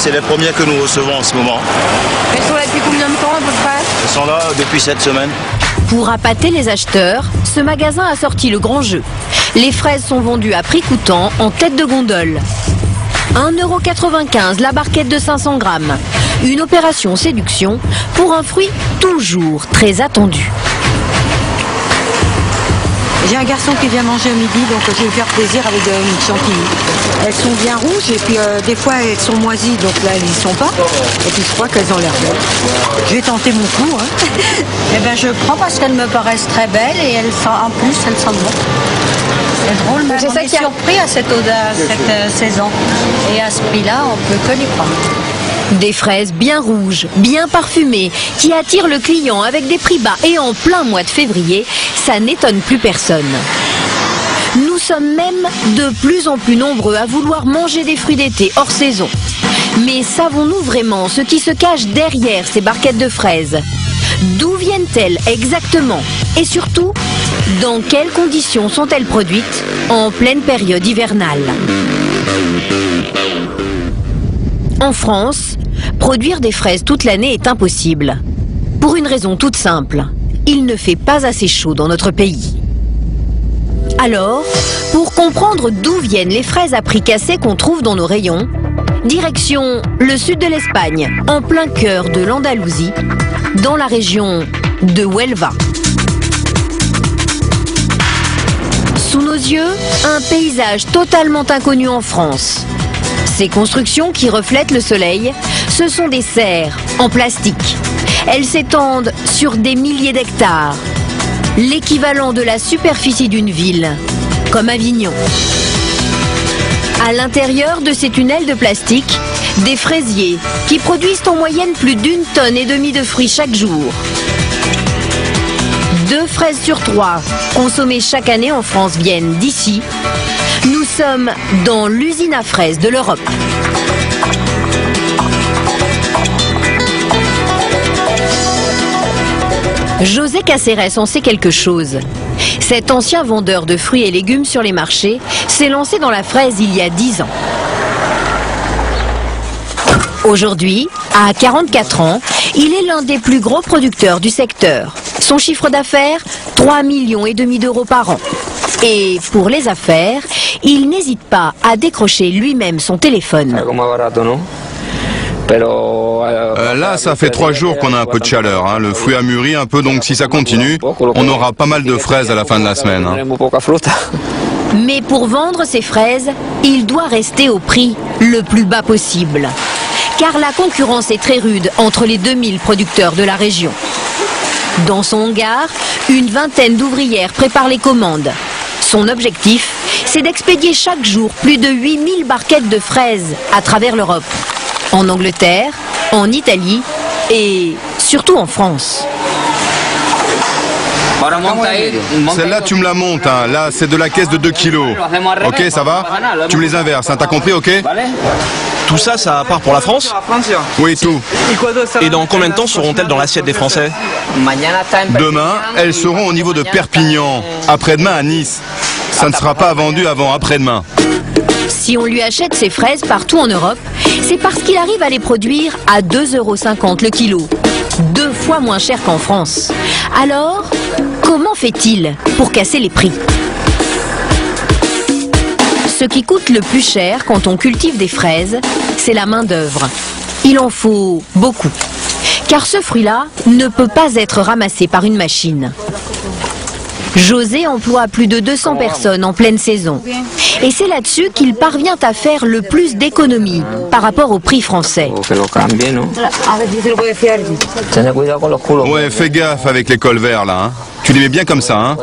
c'est les premiers que nous recevons en ce moment. Elles sont là depuis combien de temps à peu près? Elles sont là depuis 7 semaines. Pour appâter les acheteurs, ce magasin a sorti le grand jeu. Les fraises sont vendues à prix coûtant en tête de gondole. 1,95 € la barquette de 500 grammes. Une opération séduction pour un fruit toujours très attendu. J'ai un garçon qui vient manger au midi, donc je vais lui faire plaisir avec une chantilly. Elles sont bien rouges et puis des fois elles sont moisies, donc là elles n'y sont pas. Et puis je crois qu'elles ont l'air belles. Je vais tenter mon coup. Hein. Eh ben je prends parce qu'elles me paraissent très belles et en plus elles sentent bon. C'est drôle, mais on est surpris à cette saison. Et à ce prix-là, on peut que les prendre. Des fraises bien rouges, bien parfumées, qui attirent le client avec des prix bas et en plein mois de février, ça n'étonne plus personne. Nous sommes même de plus en plus nombreux à vouloir manger des fruits d'été hors saison. Mais savons-nous vraiment ce qui se cache derrière ces barquettes de fraises? D'où viennent-elles exactement? Et surtout, dans quelles conditions sont-elles produites en pleine période hivernale? En France, produire des fraises toute l'année est impossible. Pour une raison toute simple, il ne fait pas assez chaud dans notre pays. Alors, pour comprendre d'où viennent les fraises à prix cassé qu'on trouve dans nos rayons, direction le sud de l'Espagne, en plein cœur de l'Andalousie, dans la région de Huelva. Sous nos yeux, un paysage totalement inconnu en France. Ces constructions qui reflètent le soleil, ce sont des serres en plastique. Elles s'étendent sur des milliers d'hectares, l'équivalent de la superficie d'une ville, comme Avignon. À l'intérieur de ces tunnels de plastique, des fraisiers qui produisent en moyenne plus d'1,5 tonne de fruits chaque jour. 2 fraises sur 3 consommées chaque année en France viennent d'ici. Nous sommes dans l'usine à fraises de l'Europe. José Caceres en sait quelque chose. Cet ancien vendeur de fruits et légumes sur les marchés s'est lancé dans la fraise il y a 10 ans. Aujourd'hui, à 44 ans, il est l'un des plus gros producteurs du secteur. Son chiffre d'affaires, 3,5 millions d'euros par an. Et pour les affaires, il n'hésite pas à décrocher lui-même son téléphone. Là, ça fait 3 jours qu'on a un peu de chaleur. Hein. Le fruit a mûri un peu, donc si ça continue, on aura pas mal de fraises à la fin de la semaine. Hein. Mais pour vendre ses fraises, il doit rester au prix le plus bas possible. Car la concurrence est très rude entre les 2000 producteurs de la région. Dans son hangar, une vingtaine d'ouvrières préparent les commandes. Son objectif, c'est d'expédier chaque jour plus de 8000 barquettes de fraises à travers l'Europe. En Angleterre, en Italie et surtout en France. Celle-là, tu me la montes. Hein. Là, c'est de la caisse de 2 kilos. Ok, ça va? Tu me les inverses. Hein. T'as compris, ok? Tout ça, ça part pour la France? Oui, tout. Et dans combien de temps seront-elles dans l'assiette des Français? Demain, elles seront au niveau de Perpignan. Après-demain, à Nice. Ça ne sera pas vendu avant après-demain. Si on lui achète ses fraises partout en Europe, c'est parce qu'il arrive à les produire à 2,50 € le kilo. 2 fois moins cher qu'en France. Alors, comment fait-il pour casser les prix? Ce qui coûte le plus cher quand on cultive des fraises, c'est la main-d'œuvre. Il en faut beaucoup. Car ce fruit-là ne peut pas être ramassé par une machine. José emploie plus de 200 personnes en pleine saison. Et c'est là-dessus qu'il parvient à faire le plus d'économies par rapport au prix français. Ouais, fais gaffe avec les cols verts là. Hein. Tu les mets bien comme ça. Hein.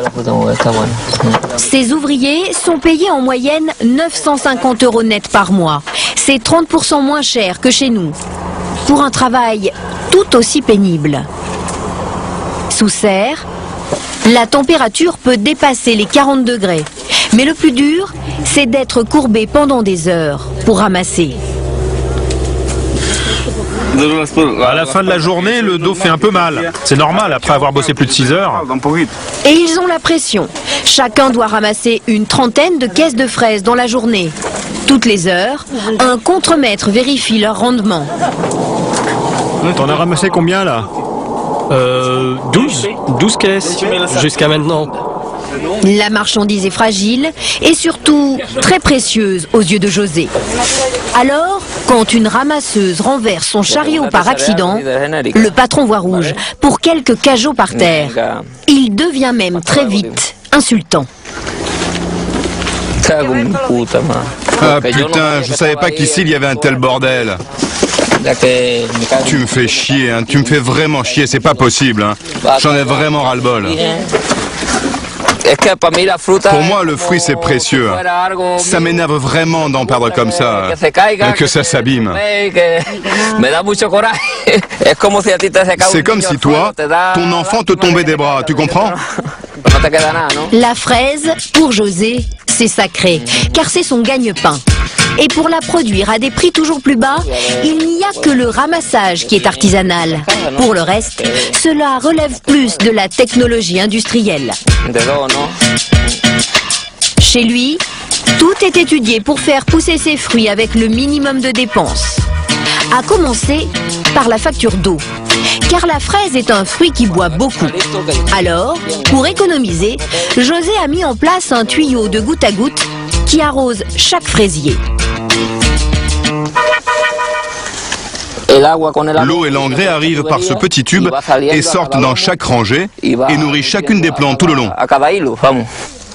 Ces ouvriers sont payés en moyenne 950 € net par mois. C'est 30% moins cher que chez nous. Pour un travail tout aussi pénible. Sous serre, la température peut dépasser les 40 degrés. Mais le plus dur, c'est d'être courbé pendant des heures pour ramasser. À la fin de la journée, le dos fait un peu mal. C'est normal après avoir bossé plus de 6 heures. Et ils ont la pression. Chacun doit ramasser une trentaine de caisses de fraises dans la journée. Toutes les heures, un contremaître vérifie leur rendement. T'en as ramassé combien là 12 caisses jusqu'à maintenant. La marchandise est fragile et surtout très précieuse aux yeux de José. Alors, quand une ramasseuse renverse son chariot par accident, le patron voit rouge pour quelques cajots par terre. Il devient même très vite insultant. Ah putain, je savais pas qu'ici il y avait un tel bordel. Tu me fais chier, hein. Tu me fais vraiment chier, c'est pas possible. Hein. J'en ai vraiment ras-le-bol. Pour moi, le fruit, c'est précieux. Ça m'énerve vraiment d'en perdre comme ça, et que ça s'abîme. C'est comme si toi, ton enfant te tombait des bras, tu comprends? La fraise, pour José, c'est sacré, car c'est son gagne-pain. Et pour la produire à des prix toujours plus bas, il n'y a que le ramassage qui est artisanal. Pour le reste, cela relève plus de la technologie industrielle. Chez lui, tout est étudié pour faire pousser ses fruits avec le minimum de dépenses. À commencer par la facture d'eau. Car la fraise est un fruit qui boit beaucoup. Alors, pour économiser, José a mis en place un tuyau de goutte à goutte qui arrose chaque fraisier. L'eau et l'engrais arrivent par ce petit tube et sortent dans chaque rangée et nourrissent chacune des plantes tout le long.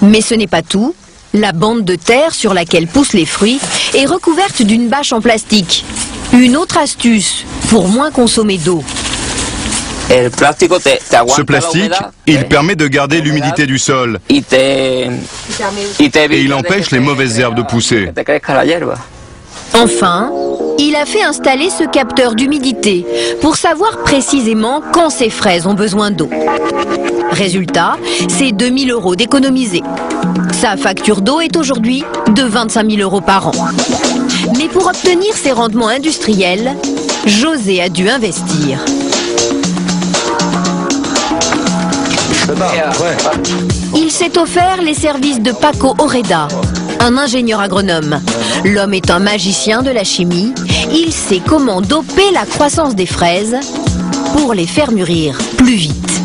Mais ce n'est pas tout. La bande de terre sur laquelle poussent les fruits est recouverte d'une bâche en plastique. Une autre astuce pour moins consommer d'eau. Ce plastique, il permet de garder l'humidité du sol et il empêche les mauvaises herbes de pousser. Enfin, il a fait installer ce capteur d'humidité pour savoir précisément quand ses fraises ont besoin d'eau. Résultat, c'est 2 000 € d'économiser. Sa facture d'eau est aujourd'hui de 25 000 € par an. Mais pour obtenir ces rendements industriels, José a dû investir. Il s'est offert les services de Paco Oreda, un ingénieur agronome. L'homme est un magicien de la chimie. Il sait comment doper la croissance des fraises pour les faire mûrir plus vite.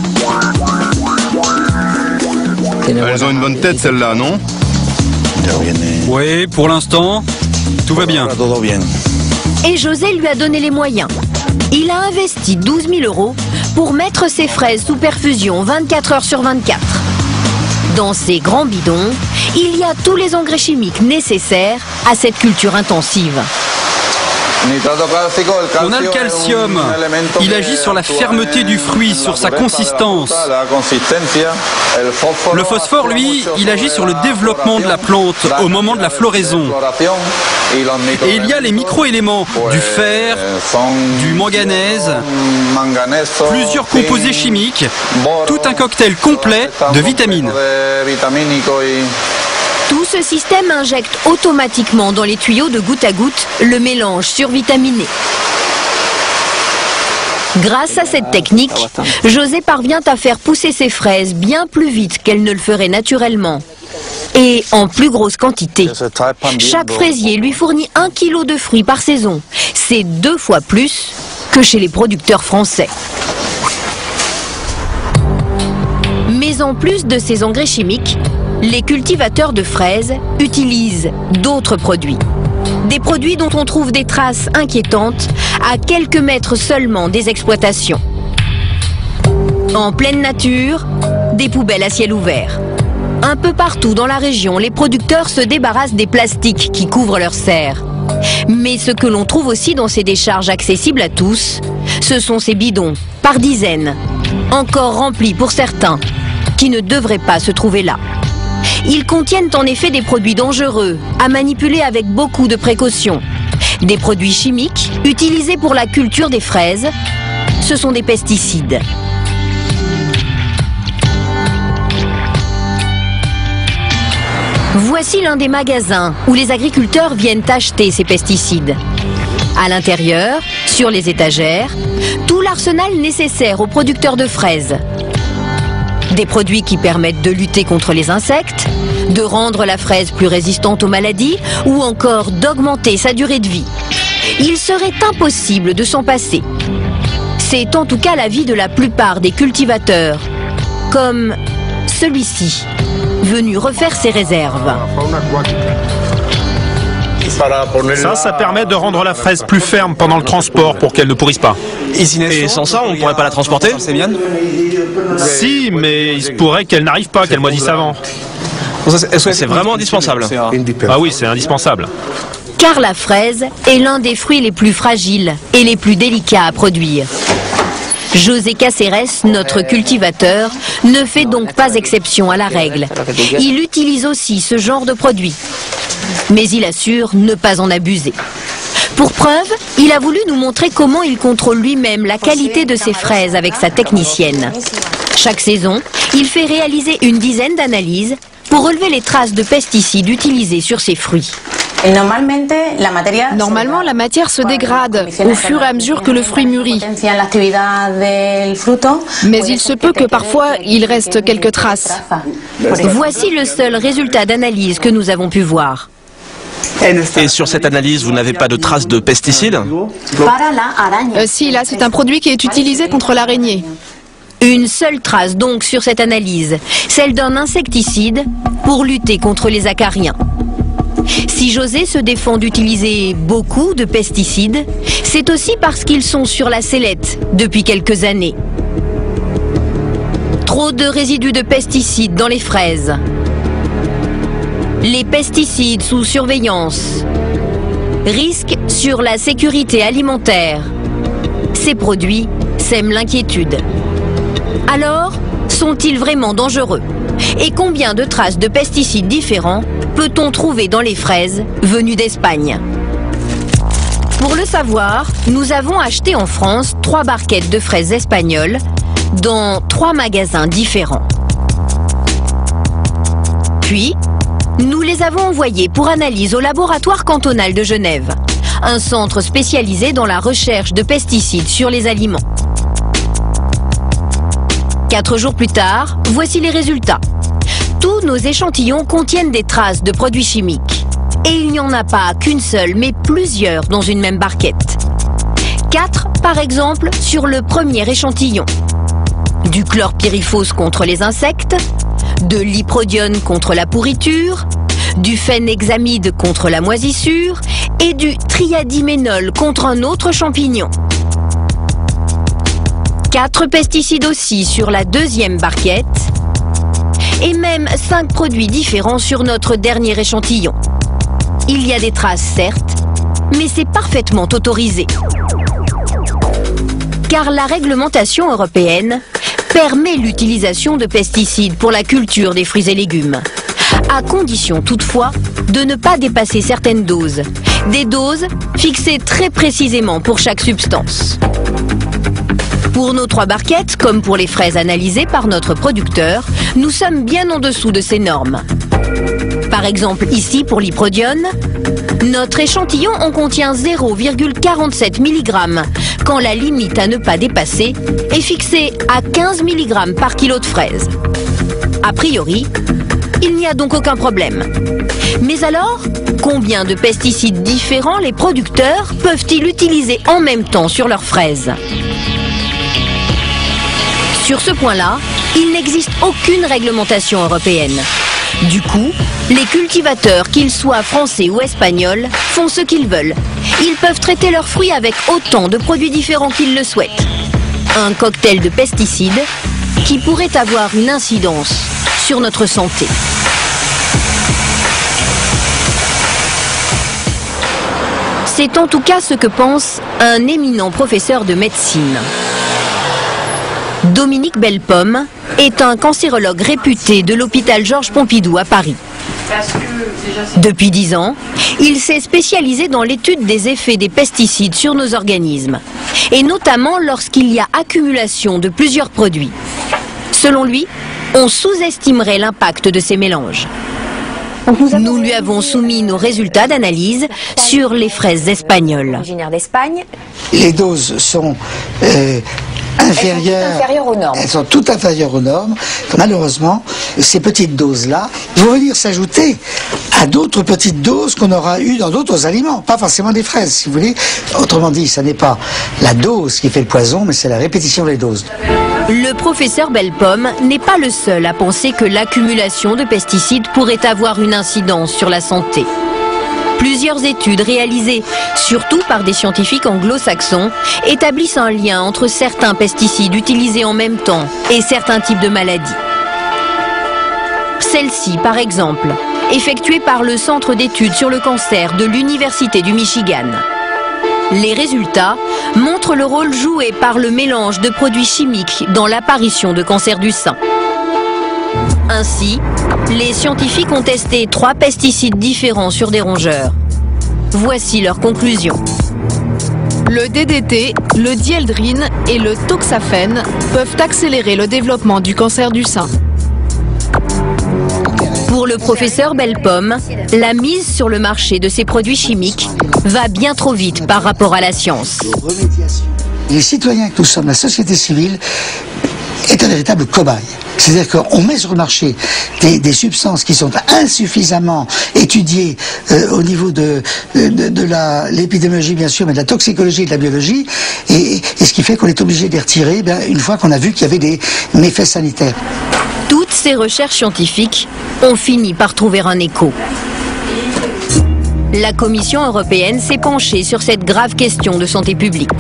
Elles ont une bonne tête, celles-là, non? Oui, pour l'instant, tout va bien. Et José lui a donné les moyens. Il a investi 12 000 € pour mettre ses fraises sous perfusion 24 heures sur 24. Dans ces grands bidons, il y a tous les engrais chimiques nécessaires à cette culture intensive. On a le calcium. Il agit sur la fermeté du fruit, sur sa consistance. Le phosphore, lui, il agit sur le développement de la plante au moment de la floraison. Et il y a les micro-éléments, du fer, du manganèse, plusieurs composés chimiques, tout un cocktail complet de vitamines. Tout ce système injecte automatiquement dans les tuyaux de goutte à goutte le mélange survitaminé. Grâce à cette technique, José parvient à faire pousser ses fraises bien plus vite qu'elles ne le feraient naturellement. Et en plus grosse quantité. Chaque fraisier lui fournit 1 kg de fruits par saison. C'est 2 fois plus que chez les producteurs français. Mais en plus de ces engrais chimiques, les cultivateurs de fraises utilisent d'autres produits. Des produits dont on trouve des traces inquiétantes à quelques mètres seulement des exploitations. En pleine nature, des poubelles à ciel ouvert. Un peu partout dans la région, les producteurs se débarrassent des plastiques qui couvrent leurs serres. Mais ce que l'on trouve aussi dans ces décharges accessibles à tous, ce sont ces bidons, par dizaines, encore remplis pour certains, qui ne devraient pas se trouver là. Ils contiennent en effet des produits dangereux, à manipuler avec beaucoup de précautions. Des produits chimiques, utilisés pour la culture des fraises, ce sont des pesticides. Voici l'un des magasins où les agriculteurs viennent acheter ces pesticides. À l'intérieur, sur les étagères, tout l'arsenal nécessaire aux producteurs de fraises. Des produits qui permettent de lutter contre les insectes, de rendre la fraise plus résistante aux maladies ou encore d'augmenter sa durée de vie. Il serait impossible de s'en passer. C'est en tout cas l'avis de la plupart des cultivateurs, comme celui-ci, venu refaire ses réserves. Ça permet de rendre la fraise plus ferme pendant le transport pour qu'elle ne pourrisse pas. Et sans ça, on ne pourrait pas la transporter? Si, mais il se pourrait qu'elle n'arrive pas, qu'elle moisisse avant. Est-ce que c'est vraiment indispensable? Ah oui, c'est indispensable. Car la fraise est l'un des fruits les plus fragiles et les plus délicats à produire. José Caceres, notre cultivateur, ne fait donc pas exception à la règle. Il utilise aussi ce genre de produit. Mais il assure ne pas en abuser. Pour preuve, il a voulu nous montrer comment il contrôle lui-même la qualité de ses fraises avec sa technicienne. Chaque saison, il fait réaliser une dizaine d'analyses pour relever les traces de pesticides utilisés sur ses fruits. Normalement, la matière se dégrade au fur et à mesure que le fruit mûrit. Mais il se peut que parfois, il reste quelques traces. Voici le seul résultat d'analyse que nous avons pu voir. Et sur cette analyse, vous n'avez pas de traces de pesticides? Si, là, c'est un produit qui est utilisé contre l'araignée. Une seule trace donc sur cette analyse, celle d'un insecticide pour lutter contre les acariens. Si José se défend d'utiliser beaucoup de pesticides, c'est aussi parce qu'ils sont sur la sellette depuis quelques années. Trop de résidus de pesticides dans les fraises. Les pesticides sous surveillance. Risque sur la sécurité alimentaire. Ces produits sèment l'inquiétude. Alors, sont-ils vraiment dangereux? Et combien de traces de pesticides différents peut-on trouver dans les fraises venues d'Espagne? Pour le savoir, nous avons acheté en France 3 barquettes de fraises espagnoles dans 3 magasins différents. Puis, nous les avons envoyées pour analyse au laboratoire cantonal de Genève, un centre spécialisé dans la recherche de pesticides sur les aliments. 4 jours plus tard, voici les résultats. Tous nos échantillons contiennent des traces de produits chimiques. Et il n'y en a pas qu'une seule, mais plusieurs dans une même barquette. 4, par exemple, sur le premier échantillon. Du chlorpyrifos contre les insectes, de l'iprodione contre la pourriture, du phènhexamide contre la moisissure et du triadiménol contre un autre champignon. 4 pesticides aussi sur la deuxième barquette et même 5 produits différents sur notre dernier échantillon. Il y a des traces certes, mais c'est parfaitement autorisé. Car la réglementation européenne permet l'utilisation de pesticides pour la culture des fruits et légumes, à condition toutefois de ne pas dépasser certaines doses, des doses fixées très précisément pour chaque substance. Pour nos 3 barquettes, comme pour les fraises analysées par notre producteur, nous sommes bien en dessous de ces normes. Par exemple, ici, pour l'iprodione, notre échantillon en contient 0,47 mg, quand la limite à ne pas dépasser est fixée à 15 mg par kilo de fraises. A priori, il n'y a donc aucun problème. Mais alors, combien de pesticides différents les producteurs peuvent-ils utiliser en même temps sur leurs fraises ? Sur ce point-là, il n'existe aucune réglementation européenne. Du coup, les cultivateurs, qu'ils soient français ou espagnols, font ce qu'ils veulent. Ils peuvent traiter leurs fruits avec autant de produits différents qu'ils le souhaitent. Un cocktail de pesticides qui pourrait avoir une incidence sur notre santé. C'est en tout cas ce que pense un éminent professeur de médecine. Dominique Bellepomme est un cancérologue réputé de l'hôpital Georges Pompidou à Paris. Depuis 10 ans, il s'est spécialisé dans l'étude des effets des pesticides sur nos organismes, et notamment lorsqu'il y a accumulation de plusieurs produits. Selon lui, on sous-estimerait l'impact de ces mélanges. Nous lui avons soumis nos résultats d'analyse sur les fraises espagnoles. Les doses sont inférieures aux normes. Elles sont toutes inférieures aux normes. Malheureusement, ces petites doses-là vont venir s'ajouter à d'autres petites doses qu'on aura eues dans d'autres aliments, pas forcément des fraises, si vous voulez. Autrement dit, ce n'est pas la dose qui fait le poison, mais c'est la répétition des doses. Le professeur Bellepomme n'est pas le seul à penser que l'accumulation de pesticides pourrait avoir une incidence sur la santé. Plusieurs études réalisées, surtout par des scientifiques anglo-saxons, établissent un lien entre certains pesticides utilisés en même temps et certains types de maladies. Celle-ci, par exemple, effectuée par le Centre d'études sur le cancer de l'Université du Michigan. Les résultats montrent le rôle joué par le mélange de produits chimiques dans l'apparition de cancer du sein. Ainsi, les scientifiques ont testé 3 pesticides différents sur des rongeurs. Voici leurs conclusions. Le DDT, le dieldrine et le toxaphène peuvent accélérer le développement du cancer du sein. Pour le professeur Bellepomme, la mise sur le marché de ces produits chimiques va bien trop vite par rapport à la science. Les citoyens que nous sommes, la société civile, est un véritable cobaye. C'est-à-dire qu'on met sur le marché des substances qui sont insuffisamment étudiées au niveau de l'épidémiologie bien sûr, mais de la toxicologie et de la biologie, et ce qui fait qu'on est obligé de les retirer une fois qu'on a vu qu'il y avait des méfaits sanitaires. Toutes ces recherches scientifiques ont fini par trouver un écho. La Commission européenne s'est penchée sur cette grave question de santé publique.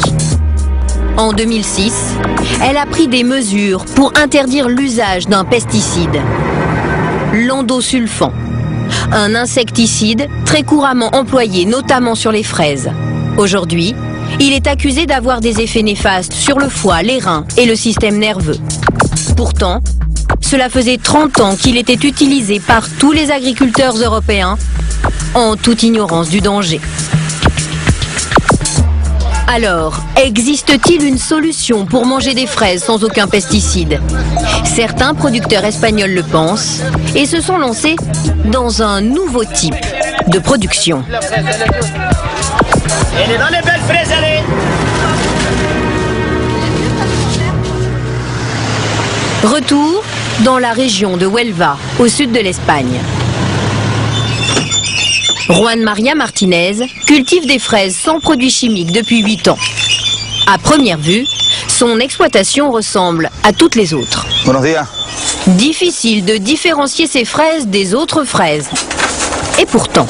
En 2006, elle a pris des mesures pour interdire l'usage d'un pesticide, l'endosulfan, un insecticide très couramment employé notamment sur les fraises. Aujourd'hui, il est accusé d'avoir des effets néfastes sur le foie, les reins et le système nerveux. Pourtant, cela faisait 30 ans qu'il était utilisé par tous les agriculteurs européens en toute ignorance du danger. Alors, existe-t-il une solution pour manger des fraises sans aucun pesticide? Certains producteurs espagnols le pensent et se sont lancés dans un nouveau type de production. Elle est dans les belles fraises, allez! Retour dans la région de Huelva, au sud de l'Espagne. Juan María Martínez cultive des fraises sans produits chimiques depuis 8 ans. À première vue, son exploitation ressemble à toutes les autres. Difficile de différencier ces fraises des autres fraises. Et pourtant...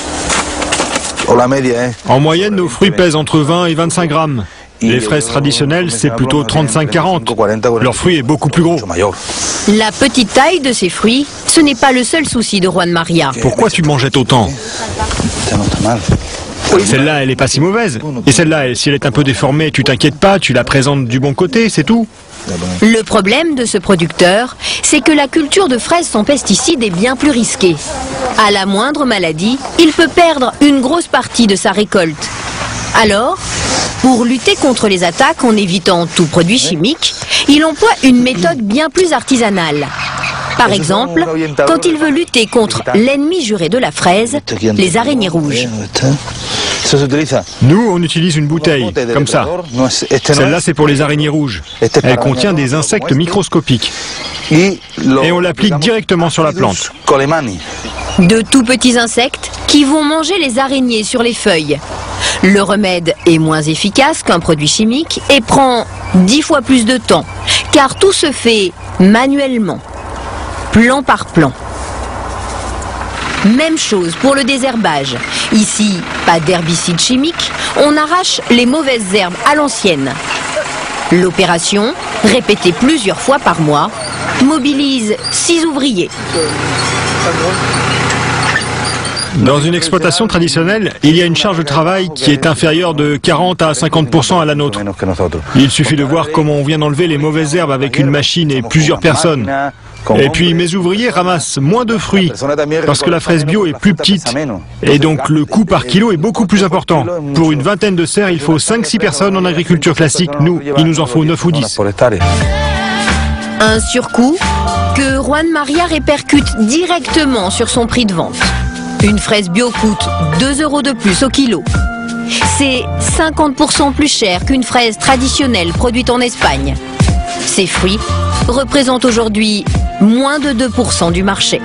En moyenne, nos fruits pèsent entre 20 et 25 grammes. Les fraises traditionnelles, c'est plutôt 35-40. Leur fruit est beaucoup plus gros. La petite taille de ces fruits, ce n'est pas le seul souci de Juan María. Pourquoi tu m'en jettes autant? Celle-là, elle est pas si mauvaise. Et celle-là, si elle est un peu déformée, tu t'inquiètes pas, tu la présentes du bon côté, c'est tout. Le problème de ce producteur, c'est que la culture de fraises sans pesticides est bien plus risquée. À la moindre maladie, il peut perdre une grosse partie de sa récolte. Alors, pour lutter contre les attaques en évitant tout produit chimique, il emploie une méthode bien plus artisanale. Par exemple, quand il veut lutter contre l'ennemi juré de la fraise, les araignées rouges. Nous, on utilise une bouteille, comme ça. Celle-là, c'est pour les araignées rouges. Elle contient des insectes microscopiques. Et on l'applique directement sur la plante. De tout petits insectes qui vont manger les araignées sur les feuilles. Le remède est moins efficace qu'un produit chimique et prend 10 fois plus de temps, car tout se fait manuellement, plan par plan. Même chose pour le désherbage. Ici, pas d'herbicide chimique, on arrache les mauvaises herbes à l'ancienne. L'opération, répétée plusieurs fois par mois, mobilise 6 ouvriers. Dans une exploitation traditionnelle, il y a une charge de travail qui est inférieure de 40 à 50% à la nôtre. Il suffit de voir comment on vient d'enlever les mauvaises herbes avec une machine et plusieurs personnes. Et puis mes ouvriers ramassent moins de fruits, parce que la fraise bio est plus petite. Et donc le coût par kilo est beaucoup plus important. Pour une vingtaine de serres, il faut 5-6 personnes en agriculture classique. Nous, il nous en faut 9 ou 10. Un surcoût que Juan María répercute directement sur son prix de vente. Une fraise bio coûte 2 € de plus au kilo. C'est 50% plus cher qu'une fraise traditionnelle produite en Espagne. Ces fruits représentent aujourd'hui moins de 2% du marché.